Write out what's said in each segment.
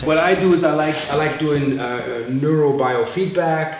What I do is I like doing Neuro Biofeedback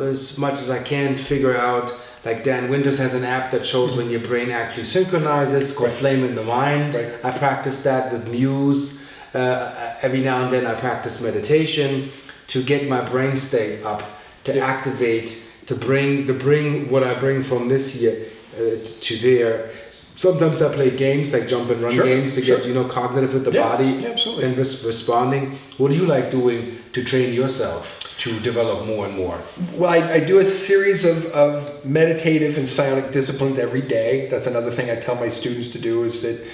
as much as I can. Figure out, like Dan Winters has an app that shows when your brain actually synchronizes, called Flame in the Mind. Right. I practice that with Muse. Every now and then I practice meditation to get my brain state up, to activate, to bring what I bring from this year to there. Sometimes I play games like jump and run games to get cognitive with the body and responding. What do you like doing to train yourself to develop more and more? Well, I do a series of meditative and psionic disciplines every day. That's another thing I tell my students to do, is that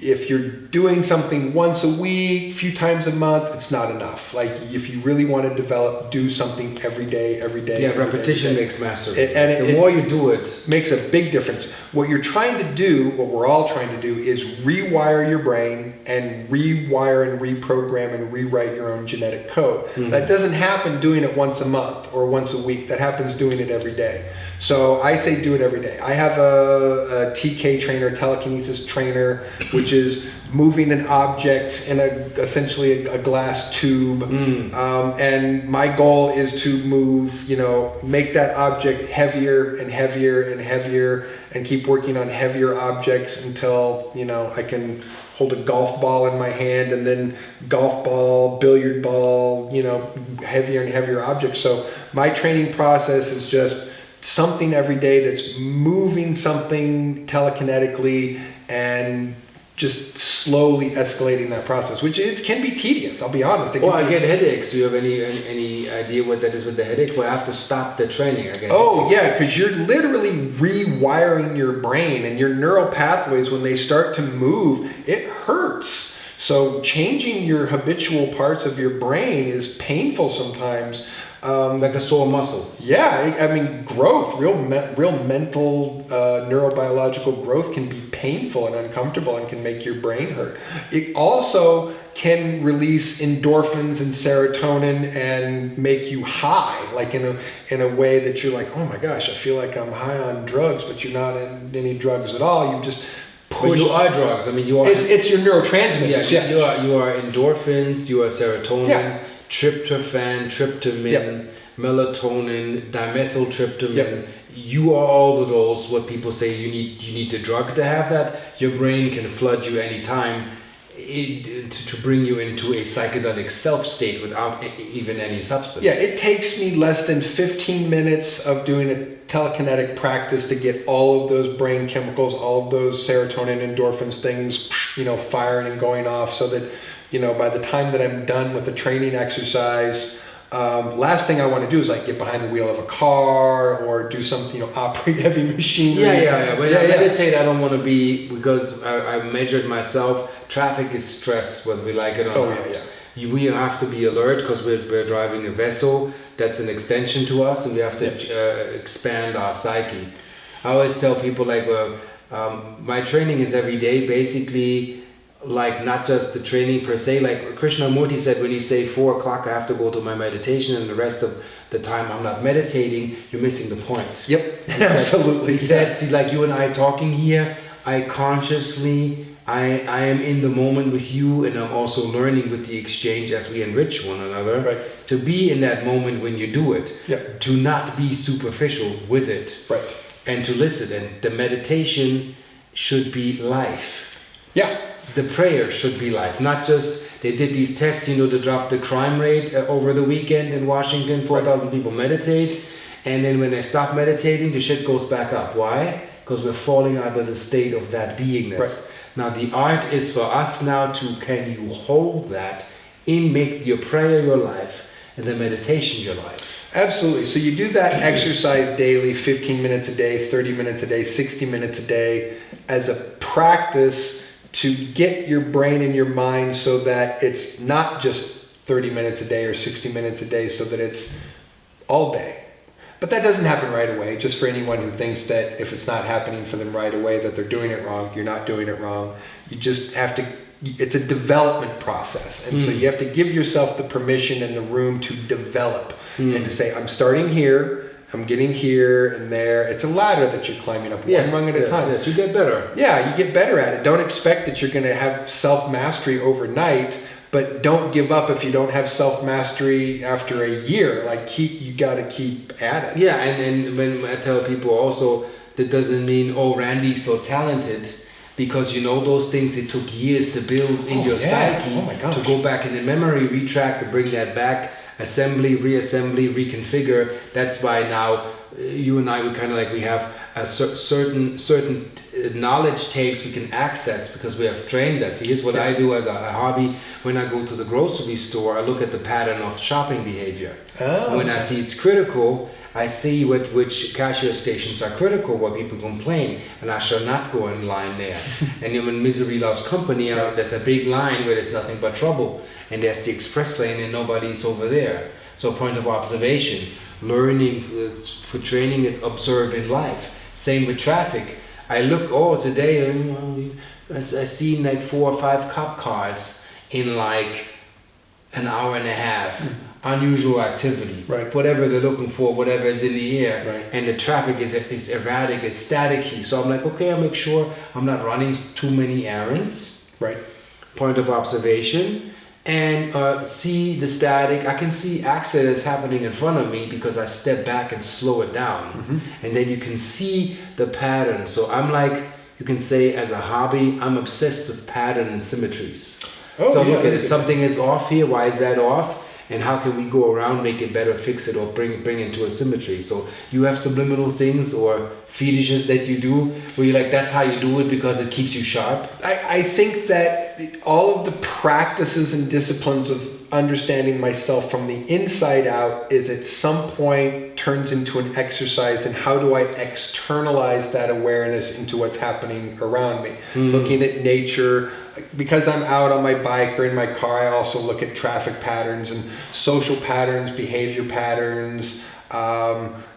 if you're doing something once a week, a few times a month, it's not enough. Like, if you really want to develop, do something every day. Yeah, repetition makes master. And the more you do it, makes a big difference. What you're trying to do, what we're all trying to do, is rewire your brain and rewire and reprogram and rewrite your own genetic code. Mm-hmm. That doesn't happen doing it once a month or once a week. That happens doing it every day. So I say do it every day. I have a TK trainer, telekinesis trainer, which is moving an object in essentially a glass tube. And my goal is to move, make that object heavier and heavier and heavier, and keep working on heavier objects until, I can hold a golf ball in my hand, and then golf ball, billiard ball, heavier and heavier objects. So my training process is just something every day that's moving something telekinetically and just slowly escalating that process, which it can be tedious, I'll be honest. I get headaches. Do you have any idea what that is with the headache? Well, I have to stop the training. Because you're literally rewiring your brain, and your neural pathways, when they start to move, it hurts. So changing your habitual parts of your brain is painful sometimes. Like a sore muscle. Yeah, growth, real mental, neurobiological growth can be painful and uncomfortable and can make your brain hurt. It also can release endorphins and serotonin and make you high, like in a way that you're like, oh my gosh, I feel like I'm high on drugs, but you're not in any drugs at all. You've just pushed. But you are drugs. You are. It's your neurotransmitters. You are endorphins. You are serotonin. Yeah. Tryptophan, tryptamine, melatonin, dimethyltryptamine. Yep. You are all of those. What people say you need the drug to have that. Your brain can flood you anytime to bring you into a psychedelic self state without even any substance. Yeah, it takes me less than 15 minutes of doing a telekinetic practice to get all of those brain chemicals, all of those serotonin, endorphins, things, firing and going off, so that by the time that I'm done with the training exercise, last thing I want to do is get behind the wheel of a car or do something, operate heavy machinery. When I meditate, I don't want to be, because I measured myself. Traffic is stress, whether we like it or not. We have to be alert because we're driving a vessel that's an extension to us, and we have to expand our psyche. I always tell people my training is every day, basically. Not just the training per se, like Krishnamurti said, when you say 4 o'clock I have to go to my meditation and the rest of the time I'm not meditating, you're missing the point. Yep, absolutely. He said, see, like you and I talking here, I am in the moment with you, and I'm also learning with the exchange as we enrich one another. Right. To be in that moment when you do it, yep. To not be superficial with it, right. And to listen. And the meditation should be life. Yeah. The prayer should be life, not just, they did these tests, to drop the crime rate over the weekend in Washington, 4,000 people meditate, and then when they stop meditating, the shit goes back up. Why? Because we're falling out of the state of that beingness. Right. Now the art is for us now to, can you hold that, make your prayer your life, and the meditation your life. Absolutely. So you do that exercise daily, 15 minutes a day, 30 minutes a day, 60 minutes a day, as a practice to get your brain and your mind so that it's not just 30 minutes a day or 60 minutes a day, so that it's all day. But that doesn't happen right away. Just for anyone who thinks that if it's not happening for them right away that they're doing it wrong, you're not doing it wrong. You just have to, it's a development process. And so you have to give yourself the permission and the room to develop and to say, I'm starting here, I'm getting here and there. It's a ladder that you're climbing up, one rung at a time. Yes, you get better. Yeah, you get better at it. Don't expect that you're going to have self-mastery overnight, but don't give up if you don't have self-mastery after a year. Like you got to keep at it. Yeah, and when I tell people also, that doesn't mean, oh, Randy's so talented, because you know those things it took years to build in your psyche, to go back in the memory, retract, to bring that back, assembly, reassembly, reconfigure. That's why now you and I, we have a certain knowledge tapes we can access because we have trained that. So here's what I do as a hobby. When I go to the grocery store, I look at the pattern of shopping behavior. When I see it's critical, I see which cashier stations are critical, where people complain, and I shall not go in line there. And when misery loves company, there's a big line where there's nothing but trouble, and there's the express lane and nobody's over there. So point of observation, learning for training is observing life. Same with traffic. I look, today I seen like 4 or 5 cop cars in like an hour and a half. Unusual activity, whatever they're looking for, whatever is in the air, and the traffic is erratic, it's staticky. So I'm like, okay, I'll make sure I'm not running too many errands. Point of observation, and see the static. I can see accidents happening in front of me because I step back and slow it down, and then you can see the pattern. So I'm like, you can say as a hobby, I'm obsessed with pattern and symmetries. So look at it, something is off here. Why is that off? And how can we go around, make it better, fix it, or bring it to a symmetry? So you have subliminal things or fetishes that you do where you're like, that's how you do it because it keeps you sharp? I think that all of the practices and disciplines of understanding myself from the inside out is at some point turns into an exercise in how do I externalize that awareness into what's happening around me. Looking at nature. Because I'm out on my bike or in my car, I also look at traffic patterns and social patterns, behavior patterns.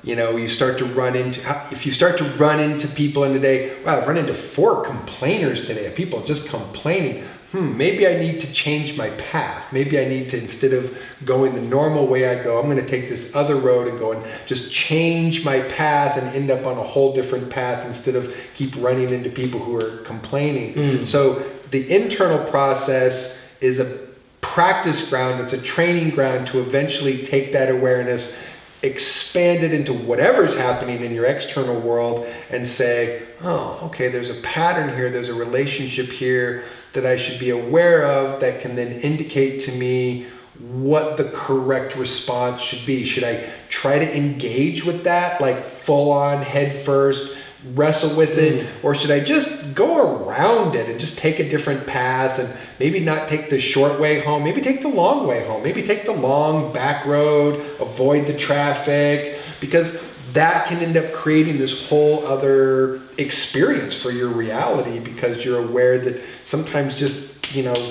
You start to run into people in the day. Wow, I've run into 4 complainers today. People just complaining. Maybe I need to change my path. Maybe I need to, instead of going the normal way I go, I'm going to take this other road and go and just change my path and end up on a whole different path instead of keep running into people who are complaining. So the internal process is a practice ground, it's a training ground to eventually take that awareness, expand it into whatever's happening in your external world and say, oh, okay, there's a pattern here, there's a relationship here that I should be aware of that can then indicate to me what the correct response should be. Should I try to engage with that, like full on, head first, wrestle with it, or should I just go around it and just take a different path and maybe not take the short way home, maybe take the long way home, maybe take the long back road, avoid the traffic, because that can end up creating this whole other experience for your reality, because you're aware that sometimes just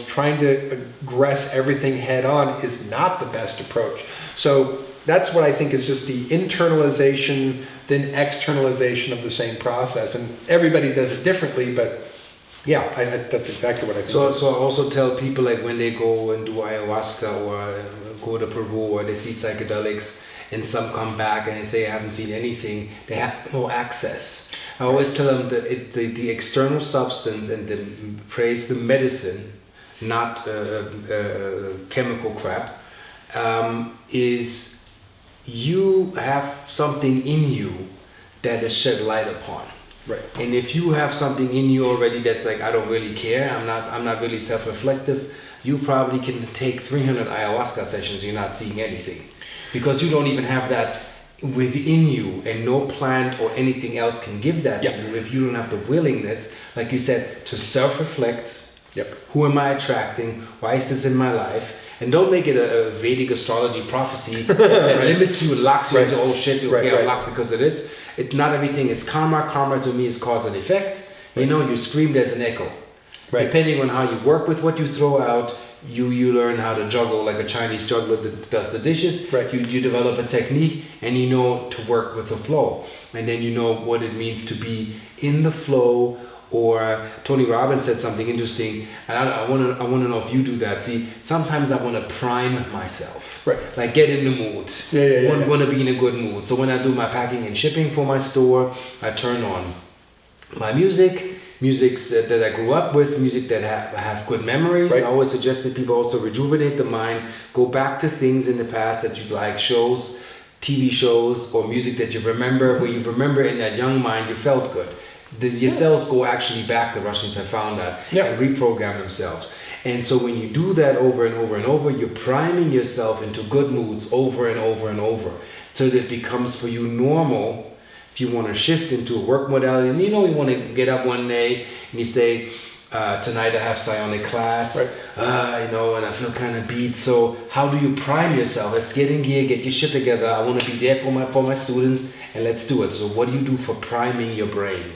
trying to aggress everything head on is not the best approach. So that's what I think is just the internalization, then externalization of the same process. And everybody does it differently, but that's exactly what I think. So I also tell people, like when they go and do ayahuasca or go to Peru or they see psychedelics and some come back and they say, I haven't seen anything, they have no access. I always tell them that the external substance and praise the medicine, not chemical crap, is you have something in you that is shed light upon. And if you have something in you already that's like, I don't really care, I'm not really self-reflective, you probably can take 300 ayahuasca sessions, you're not seeing anything. Because you don't even have that within you, and no plant or anything else can give that to you if you don't have the willingness, like you said, to self-reflect. Who am I attracting? Why is this in my life? And don't make it a Vedic astrology prophecy that limits you, locks you into, oh shit, I'm locked because of this. Not everything is karma. Karma to me is cause and effect. You scream, there's an echo. Depending on how you work with what you throw out, you learn how to juggle like a Chinese juggler that does the dishes. You develop a technique and you know to work with the flow. And then you know what it means to be in the flow. Or Tony Robbins said something interesting, and I want to know if you do that. See, sometimes I want to prime myself, like get in the mood. Want to be in a good mood. So when I do my packing and shipping for my store, I turn on my music, musics that I grew up with, music that have good memories. Right. I always suggest that people also rejuvenate the mind, go back to things in the past that you like, shows, TV shows, or music that you remember, where you remember in that young mind you felt good. Your cells go actually back, the Russians have found that, and reprogram themselves. And so when you do that over and over and over, you're priming yourself into good moods over and over and over, so that it becomes for you normal. If you want to shift into a work modality, and you want to get up one day and you say, tonight I have psionic class, and I feel kind of beat. So how do you prime yourself? Let's get in gear, get your shit together. I want to be there for my students, and let's do it. So what do you do for priming your brain?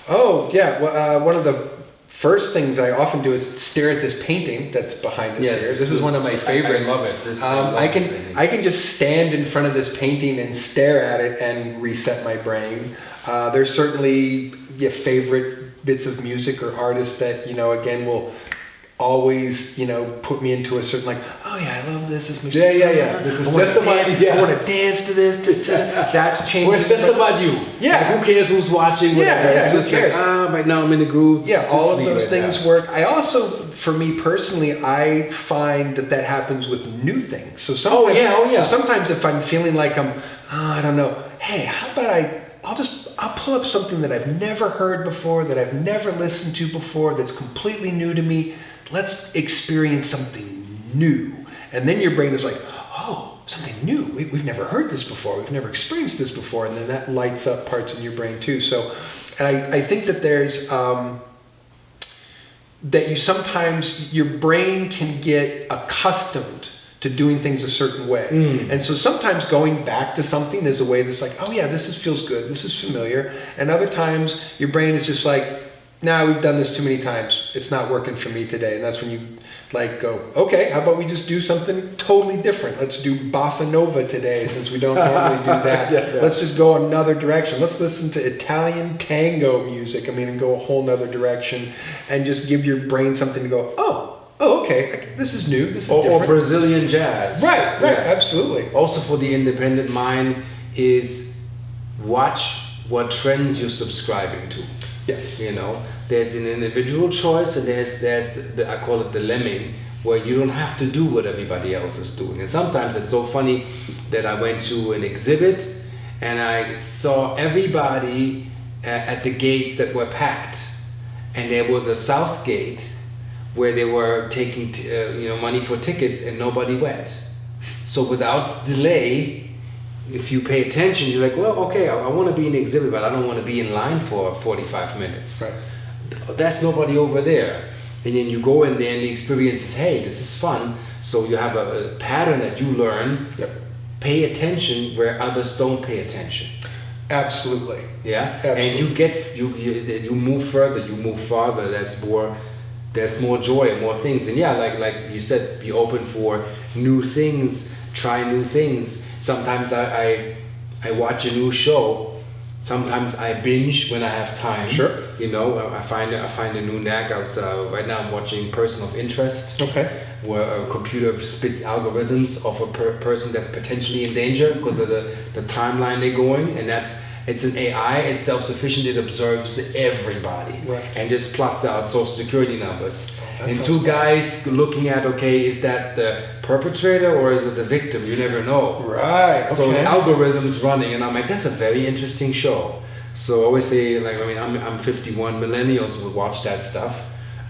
Oh, yeah. Well, one of the first things I often do is stare at this painting that's behind us here. This is one of my favorites. I love it. I can just stand in front of this painting and stare at it and reset my brain. There's certainly favorite bits of music or artists that, again, will always, put me into a certain oh yeah, I love this. This makes This is just about you. I want to dance to this. That's changing. Well, it's just about you. Yeah. Who cares who's watching? It's just cares? Right now I'm in the groove. Yeah, all of those things work. I also, for me personally, I find that happens with new things. So sometimes, So sometimes if I'm feeling like I don't know. Hey, how about I'll pull up something that I've never heard before, that I've never listened to before, that's completely new to me. Let's experience something new. And then your brain is like, oh, something new. We've never heard this before. We've never experienced this before. And then that lights up parts in your brain too. So, and I think that there's, that you sometimes, your brain can get accustomed to doing things a certain way. And so sometimes going back to something is a way that's like, oh yeah, this feels good. This is familiar. And other times your brain is just like, nah, we've done this too many times. It's not working for me today. And that's when you go, okay, how about we just do something totally different? Let's do bossa nova today, since we don't normally do that. Let's just go another direction. Let's listen to Italian tango music. And go a whole nother direction, and just give your brain something to go, oh, okay, this is new. This is different. Or Brazilian jazz. Right, absolutely. Also for the independent mind is watch what trends you're subscribing to. Yes. There's an individual choice, and there's I call it the lemming, where you don't have to do what everybody else is doing. And sometimes it's so funny that I went to an exhibit and I saw everybody at the gates that were packed, and there was a south gate where they were taking money for tickets, and nobody went. So without delay, if you pay attention, you're like, well, okay, I want to be in the exhibit, but I don't want to be in line for 45 minutes. Right. That's nobody over there. And then you go in there and the experience is, hey, this is fun. So you have a pattern that you learn. Yep. Pay attention where others don't pay attention. Absolutely. Yeah. Absolutely. And you move further, you move farther. There's more joy, more things. And like you said, be open for new things, try new things. Sometimes I watch a new show. Sometimes I binge when I have time. Sure. I find a new knack. Right now I'm watching Person of Interest. Okay. Where a computer spits algorithms of a person that's potentially in danger because of the timeline they're going, and it's an AI. It's self-sufficient. It observes everybody, right, and just plots out social security numbers. And two fun. guys looking at, okay, is that the perpetrator or is it the victim? You never know. Right. Okay. So the algorithm's running, and I'm like, that's a very interesting show. So I always say, I'm 51. Millennials will watch that stuff.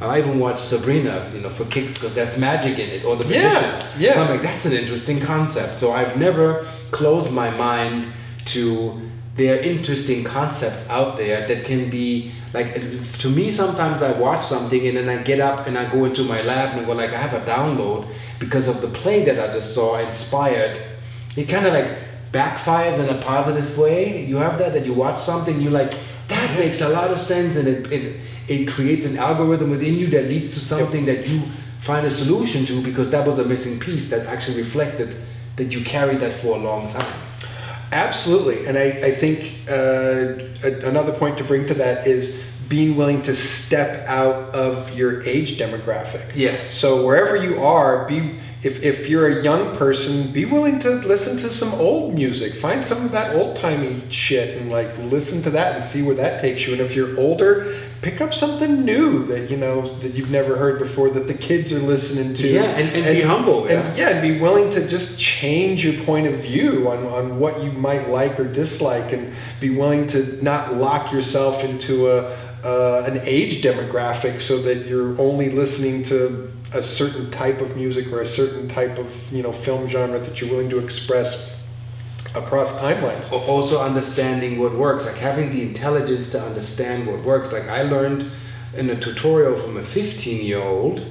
I even watch Sabrina, for kicks, because there's magic in it, or the magicians. Yeah. And I'm like, that's an interesting concept. So I've never closed my mind to there are interesting concepts out there that can be to me. Sometimes I watch something and then I get up and I go into my lab and I go I have a download because of the play that I just saw inspired. It kind of backfires in a positive way. You have that you watch something, you're like, that makes a lot of sense, and it creates an algorithm within you that leads to something that you find a solution to, because that was a missing piece that actually reflected that you carried that for a long time. Absolutely. And I think another point to bring to that is being willing to step out of your age demographic. Yes. So wherever you are, if you're a young person, be willing to listen to some old music. Find some of that old-timey shit and like listen to that and see where that takes you. And if you're older, pick up something new that that you've never heard before that the kids are listening to. Yeah, and be humble. And be willing to just change your point of view on what you might like or dislike, and be willing to not lock yourself into an age demographic so that you're only listening to a certain type of music or a certain type of film genre that you're willing to express across timelines. Also understanding what works, like having the intelligence to understand what works. Like I learned in a tutorial from a 15-year-old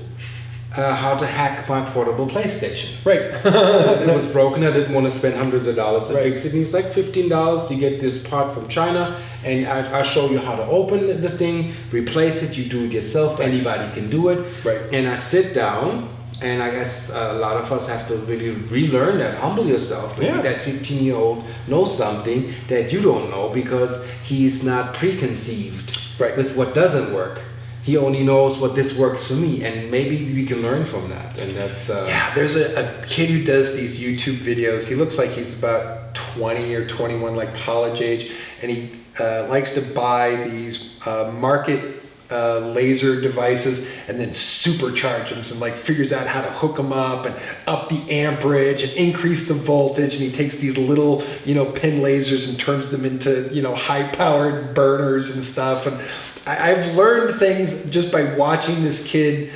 how to hack my portable PlayStation. Right. It was broken. I didn't want to spend hundreds of dollars to fix it. And he's like, $15, you get this part from China, and I'll show you how to open the thing, replace it, you do it yourself, anybody can do it. Right. And I sit down, and I guess a lot of us have to really relearn that, humble yourself. Maybe that 15-year-old knows something that you don't know because he's not preconceived with what doesn't work. He only knows what this works for me, and maybe we can learn from that. And that's there's a kid who does these YouTube videos. He looks like he's about 20 or 21, like college age, and he likes to buy these market laser devices and then supercharge them, and like figures out how to hook them up and up the amperage and increase the voltage. And he takes these little pin lasers and turns them into high powered burners and stuff. And I've learned things just by watching this kid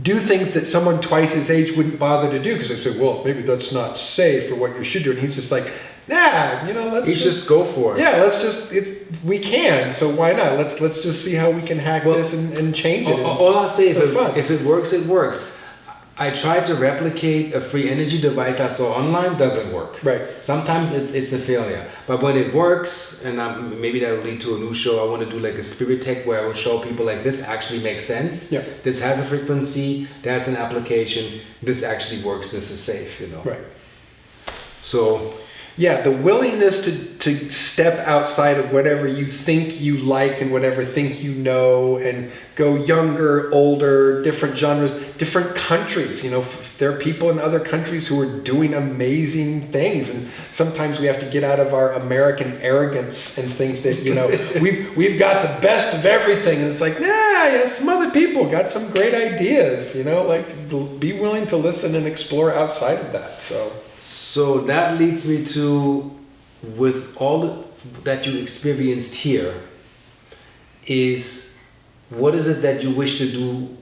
do things that someone twice his age wouldn't bother to do, because they say, well, maybe that's not safe or what you should do. And he's just like, nah, let's just go for it. Yeah, we can, so why not? Let's just see how we can hack this and change it. All I'll say, if it works, it works. I tried to replicate a free energy device I saw online, doesn't work. Right. Sometimes it's a failure. But when it works, and maybe that will lead to a new show, I want to do like a spirit tech where I will show people like this actually makes sense. Yeah. This has a frequency, there's an application, this actually works, this is safe, Right. So... yeah, the willingness to step outside of whatever you think you like and whatever think you know, and go younger, older, different genres, different countries. There are people in other countries who are doing amazing things, and sometimes we have to get out of our American arrogance and think that we've got the best of everything, and it's like, some other people got some great ideas. Like be willing to listen and explore outside of that. So that leads me to, with all that you experienced here, is what is it that you wish to do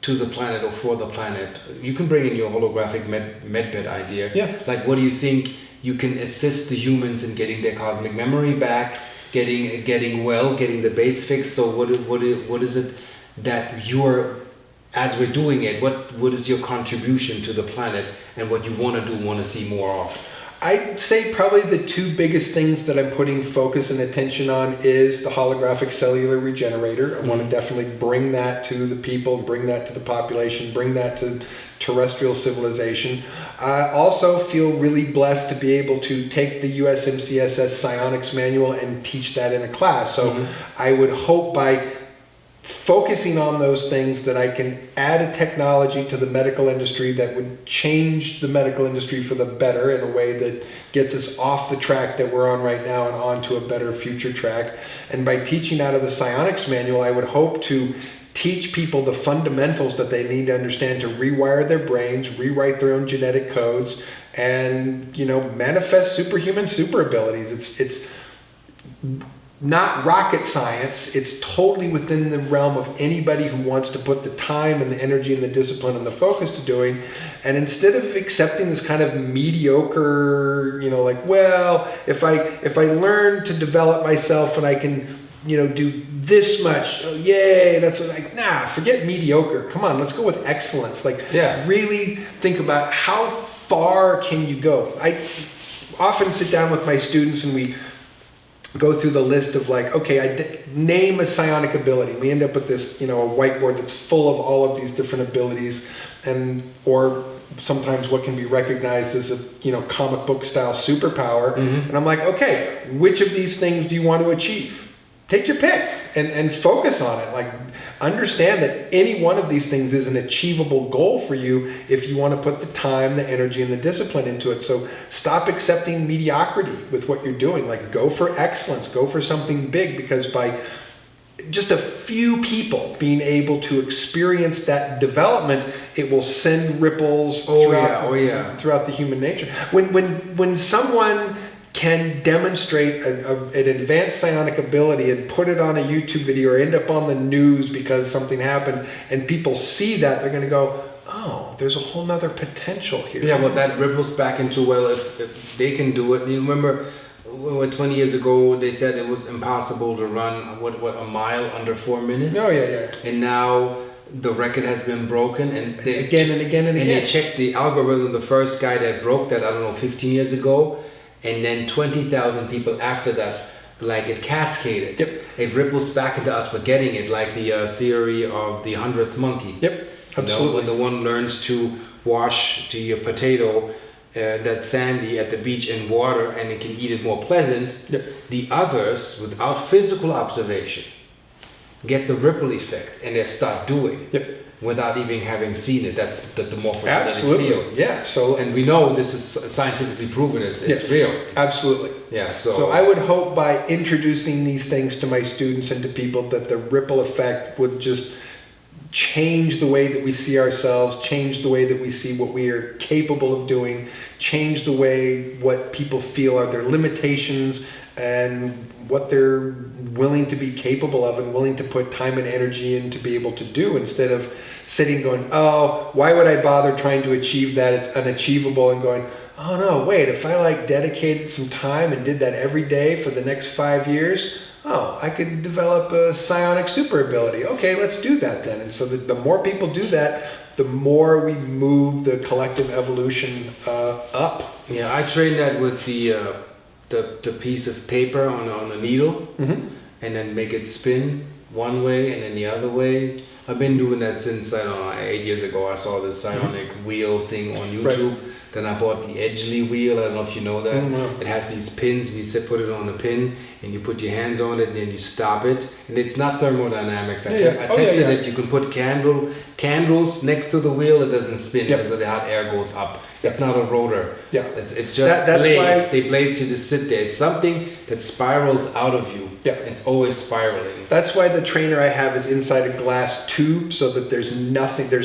to the planet or for the planet? You can bring in your holographic medbed idea. Yeah. Like, what do you think you can assist the humans in getting their cosmic memory back, getting well, getting the base fixed? So what is it that you're, as we're doing it, what is your contribution to the planet and what you want to see more of? I'd say probably the two biggest things that I'm putting focus and attention on is the holographic cellular regenerator. I want to definitely bring that to the people, bring that to the population, bring that to terrestrial civilization. I also feel really blessed to be able to take the USMCSS psionics manual and teach that in a class. So I would hope by focusing on those things that I can add a technology to the medical industry that would change the medical industry for the better in a way that gets us off the track that we're on right now and onto a better future track. And by teaching out of the psionics manual, I would hope to teach people the fundamentals that they need to understand to rewire their brains, rewrite their own genetic codes, and manifest superhuman super abilities. It's not rocket science. It's totally within the realm of anybody who wants to put the time and the energy and the discipline and the focus to doing. And instead of accepting this kind of mediocre, if I learn to develop myself and I can, do this much, yay, that's forget mediocre. Come on, let's go with excellence. Really think about how far can you go. I often sit down with my students and we go through the list of name a psionic ability. We end up with this, a whiteboard that's full of all of these different abilities, or sometimes what can be recognized as a, comic book style superpower. And I'm like, okay, which of these things do you want to achieve? Take your pick and focus on it. understand that any one of these things is an achievable goal for you if you want to put the time, the energy, and the discipline into it. So stop accepting mediocrity with what you're doing. Like, go for excellence, go for something big, because by just a few people being able to experience that development, it will send ripples throughout the human nature. When someone can demonstrate an advanced psionic ability and put it on a YouTube video or end up on the news because something happened, and people see that, they're going to go, oh, there's a whole nother potential here. Yeah, well, that ripples back into, well, if they can do it. You remember 20 years ago they said it was impossible to run a mile under 4 minutes? Oh, yeah. And now the record has been broken, and they again. And they checked the algorithm. The first guy that broke that, I don't know, 15 years ago, and then 20,000 people after that, like, it cascaded. Yep. It ripples back into us forgetting it, like the theory of the 100th monkey. Yep, absolutely. You know, when the one learns to wash your potato that's sandy at the beach in water and it can eat it more pleasant, yep. The others, without physical observation, get the ripple effect and they start doing. Yep. Without even having seen it. That's the morphogenetic absolutely field. Yeah. So, and we know this is scientifically proven. It's yes, real. Absolutely. Yeah. So I would hope by introducing these things to my students and to people that the ripple effect would just change the way that we see ourselves, change the way that we see what we are capable of doing, change the way what people feel are their limitations and what they're willing to be capable of and willing to put time and energy in to be able to do, instead of sitting going, oh, why would I bother trying to achieve that? It's unachievable. And going, oh no, wait, if I like dedicated some time and did that every day for the next 5 years, oh, I could develop a psionic super ability. Okay, let's do that then. And so the more people do that, the more we move the collective evolution up. Yeah, I train that with the piece of paper on a needle, mm-hmm. and then make it spin one way and then the other way. I've been doing that since, I don't know, 8 years ago. I saw the Psionic Wheel thing on YouTube. Right. Then I bought the Edgley wheel. I don't know if you know that. Mm-hmm. It has these pins, and you put it on a pin, and you put your hands on it, and then you stop it. And it's not thermodynamics. I tested that you can put candles next to the wheel. It doesn't spin because the hot air goes up. It's not a rotor. Yeah. It's just that's blades. why They blades you just sit there. It's something that spirals out of you. Yeah. It's always spiraling. That's why the trainer I have is inside a glass tube, so that there's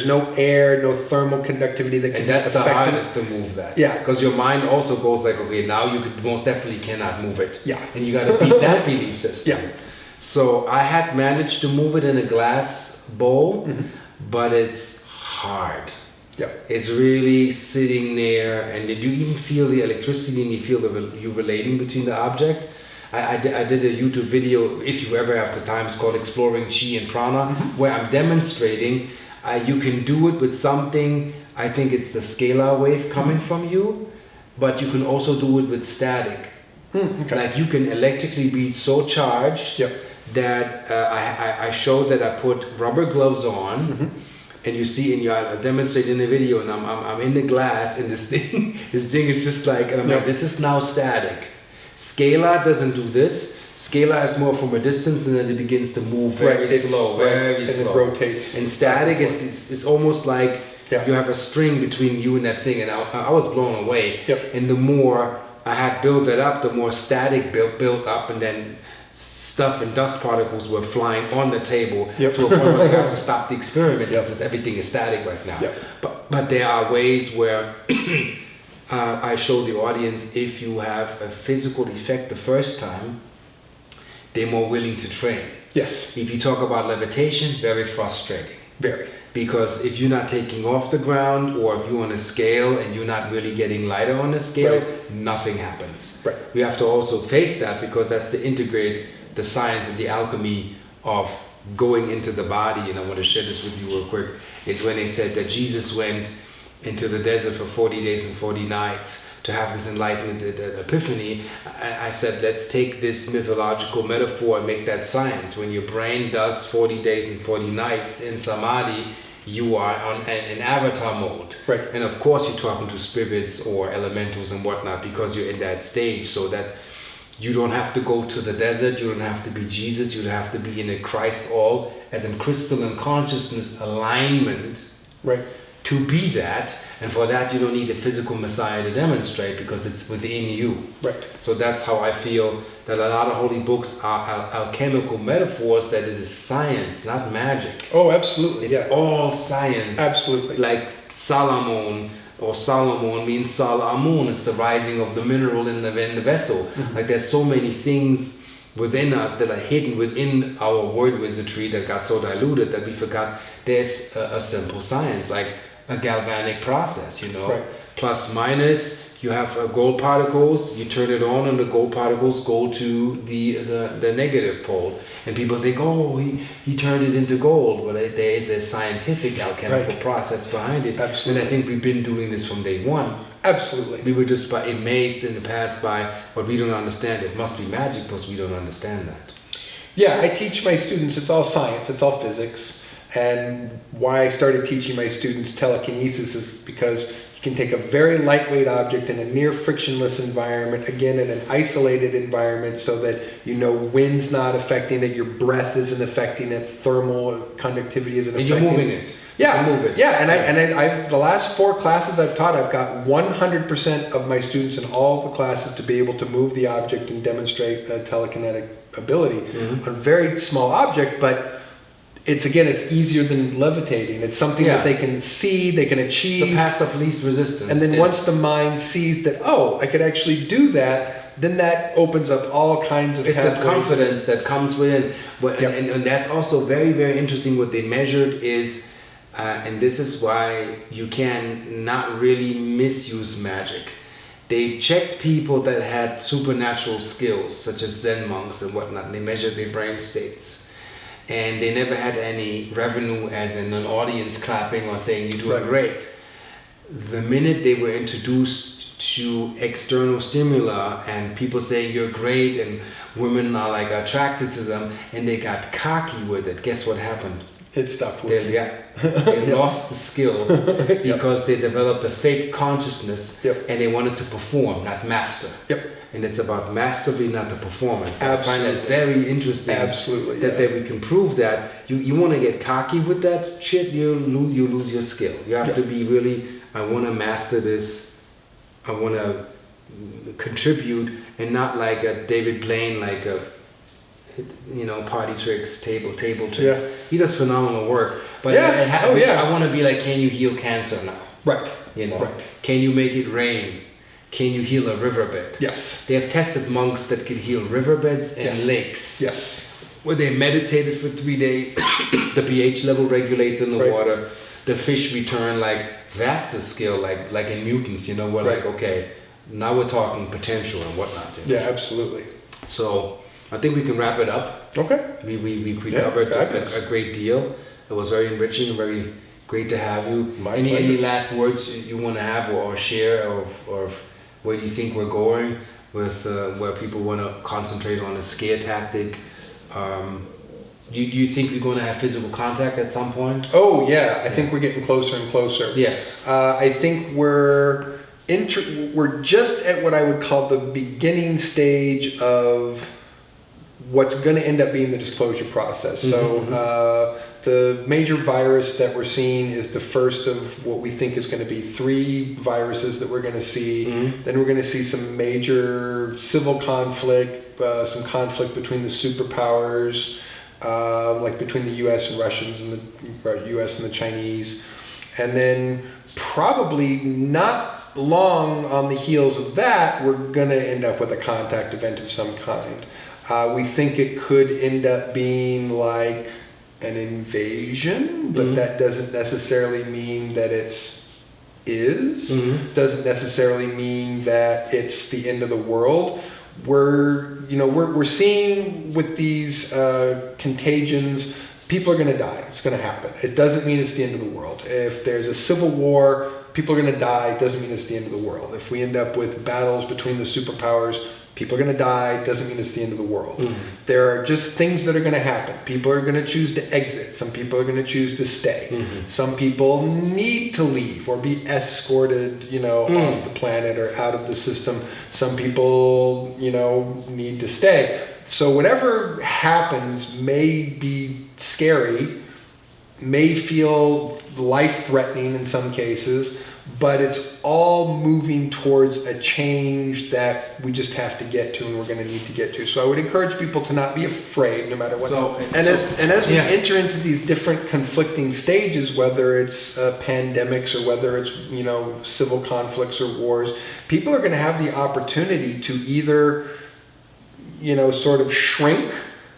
no air, no thermal conductivity that can affect it. And that's the hardest to move that. Yeah. Because your mind also goes like, okay, now you most definitely cannot move it. Yeah. And you got to beat that belief system. Yeah. So I had managed to move it in a glass bowl, mm-hmm. but it's hard. Yeah. It's really sitting there, and did you even feel the electricity, and you feel you relating between the object? I did a YouTube video, if you ever have the time, it's called Exploring Chi and Prana, mm-hmm. where I'm demonstrating you can do it with something, I think it's the scalar wave coming mm-hmm. from you, but you can also do it with static. Okay. Like you can electrically be so charged that I showed that I put rubber gloves on, mm-hmm. and you see, and I demonstrate in the video, and I'm in the glass, and this thing is just like, and I'm like, this is now static. Scalar doesn't do this. Scalar is more from a distance, and then it begins to move very slow, very slow. And it rotates. And static is almost like you have a string between you and that thing, and I was blown away. Yep. And the more I had built that up, the more static built up, and then stuff and dust particles were flying on the table to a point where I have to stop the experiment because everything is static right now. Yep. But there are ways where I show the audience, if you have a physical effect the first time, they're more willing to train. Yes. If you talk about levitation, very frustrating. Very. Because if you're not taking off the ground, or if you're on a scale and you're not really getting lighter on the scale, nothing happens. Right. We have to also face that, because that's to integrate the science and the alchemy of going into the body. And I want to share this with you real quick, is when they said that Jesus went into the desert for 40 days and 40 nights to have this enlightenment epiphany. I said, let's take this mythological metaphor and make that science. When your brain does 40 days and 40 nights in samadhi, you are on an avatar mode. Right. And of course you're talking to spirits or elementals and whatnot, because you're in that stage. So that You don't have to go to the desert. You don't have to be Jesus. You don't have to be in a Christ all, as in crystalline consciousness alignment. Right. To be that, and for that you don't need a physical Messiah to demonstrate, because it's within you. Right. So that's how I feel that a lot of holy books are alchemical metaphors, that it is science, not magic. Oh, absolutely. It's all science. Absolutely. Like Solomon means Sal Amun, it's the rising of the mineral in the vessel. Mm-hmm. Like there's so many things within us that are hidden within our word wizardry that got so diluted that we forgot there's a simple science, like a galvanic process, Right. Plus minus, you have gold particles, you turn it on and the gold particles go to the negative pole, and people think, oh, he turned it into gold. Well, there is a scientific alchemical process behind it. Absolutely. And I think we've been doing this from day one. Absolutely. We were just amazed in the past by what we don't understand. It must be magic because we don't understand that. Yeah, I teach my students, it's all science, it's all physics. And why I started teaching my students telekinesis is because you can take a very lightweight object in a near frictionless environment, again in an isolated environment, so that wind's not affecting it, your breath isn't affecting it, thermal conductivity isn't affecting it. And you're moving it. Yeah, move it. Yeah, and I've the last 4 classes I've taught, I've got 100% of my students in all the classes to be able to move the object and demonstrate a telekinetic ability on a very small object, but it's easier than levitating. It's something that they can see, they can achieve. The path of least resistance. And then once the mind sees that, oh, I could actually do that, then that opens up all kinds of pathways. It's the confidence that comes within. And that's also very, very interesting. What they measured is, and this is why you can not really misuse magic. They checked people that had supernatural skills, such as Zen monks and whatnot, and they measured their brain states. And they never had any revenue as in an audience clapping or saying you're doing great. The minute they were introduced to external stimuli and people saying you're great and women are like attracted to them and they got cocky with it, guess what happened? It stopped working. They lost the skill because they developed a fake consciousness and they wanted to perform, not master. And it's about mastery, not the performance. I find that very interesting. Absolutely. That we can prove that. You want to get cocky with that shit, you lose your skill. You have to be really, I want to master this. I want to contribute, and not like a David Blaine, like a party tricks, table tricks. Yeah. He does phenomenal work. But I want to be like, can you heal cancer now? Right. Right. Can you make it rain? Can you heal a riverbed? Yes. They have tested monks that can heal riverbeds and lakes. Yes. Where they meditated for 3 days, the pH level regulates in the water, the fish return. Like, that's a skill, like in mutants, we're like, okay, now we're talking potential and whatnot. Yeah, absolutely. So I think we can wrap it up. Okay. We covered a great deal. It was very enriching and very great to have you. Any last words you want to have or share, or where do you think we're going with where people want to concentrate on a scare tactic? Do you think we're going to have physical contact at some point? Oh yeah, I think we're getting closer and closer. Yes. I think we're just at what I would call the beginning stage of what's going to end up being the disclosure process. So the major virus that we're seeing is the first of what we think is going to be 3 viruses that we're going to see. Then we're going to see some major civil conflict, some conflict between the superpowers, like between the U.S. and Russians and the U.S. and the Chinese. And then probably not long on the heels of that, we're going to end up with a contact event of some kind. We think it could end up being like an invasion, but that doesn't necessarily mean that doesn't necessarily mean that it's the end of the world. We're seeing with these contagions, people are going to die. It's going to happen. It doesn't mean it's the end of the world. If there's a civil war, people are going to die doesn't mean it's the end of the world. If we end up with battles between the superpowers, people are going to die doesn't mean it's the end of the world. There are just things that are going to happen. People are going to choose to exit. Some people are going to choose to stay. Some people need to leave or be escorted, off the planet or out of the system. Some people, need to stay. So whatever happens may be scary, may feel life-threatening in some cases, but it's all moving towards a change that we just have to get to, and we're going to need to get to. So I would encourage people to not be afraid, no matter what. As we enter into these different conflicting stages, whether it's pandemics or whether it's civil conflicts or wars, people are going to have the opportunity to either sort of shrink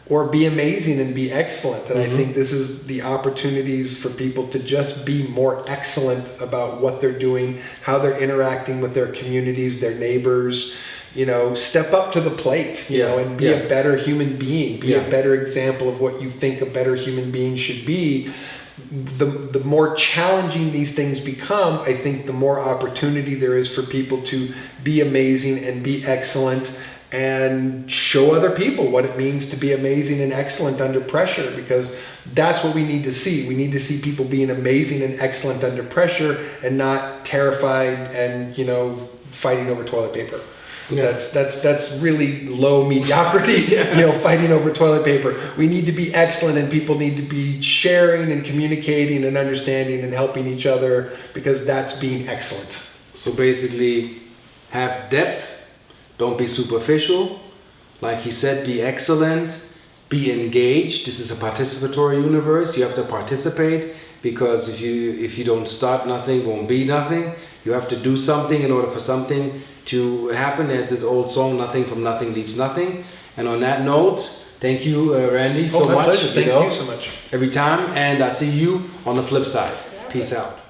or be amazing and be excellent. And I think this is the opportunities for people to just be more excellent about what they're doing, how they're interacting with their communities, their neighbors, step up to the plate, and be a better human being, be a better example of what you think a better human being should be. The more challenging these things become, I think the more opportunity there is for people to be amazing and be excellent and show other people what it means to be amazing and excellent under pressure, because that's what we need to see. We need to see people being amazing and excellent under pressure and not terrified and, fighting over toilet paper. Yeah. That's really low mediocrity, fighting over toilet paper. We need to be excellent, and people need to be sharing and communicating and understanding and helping each other, because that's being excellent. So basically, have depth. Don't be superficial. Like he said, be excellent, be engaged. This is a participatory universe. You have to participate, because if you don't start, nothing won't be nothing. You have to do something in order for something to happen. There's this old song, nothing from nothing leaves nothing. And on that note, thank you, Randy, so much. Pleasure. Thank you so much. Every time. And I see you on the flip side. Peace out.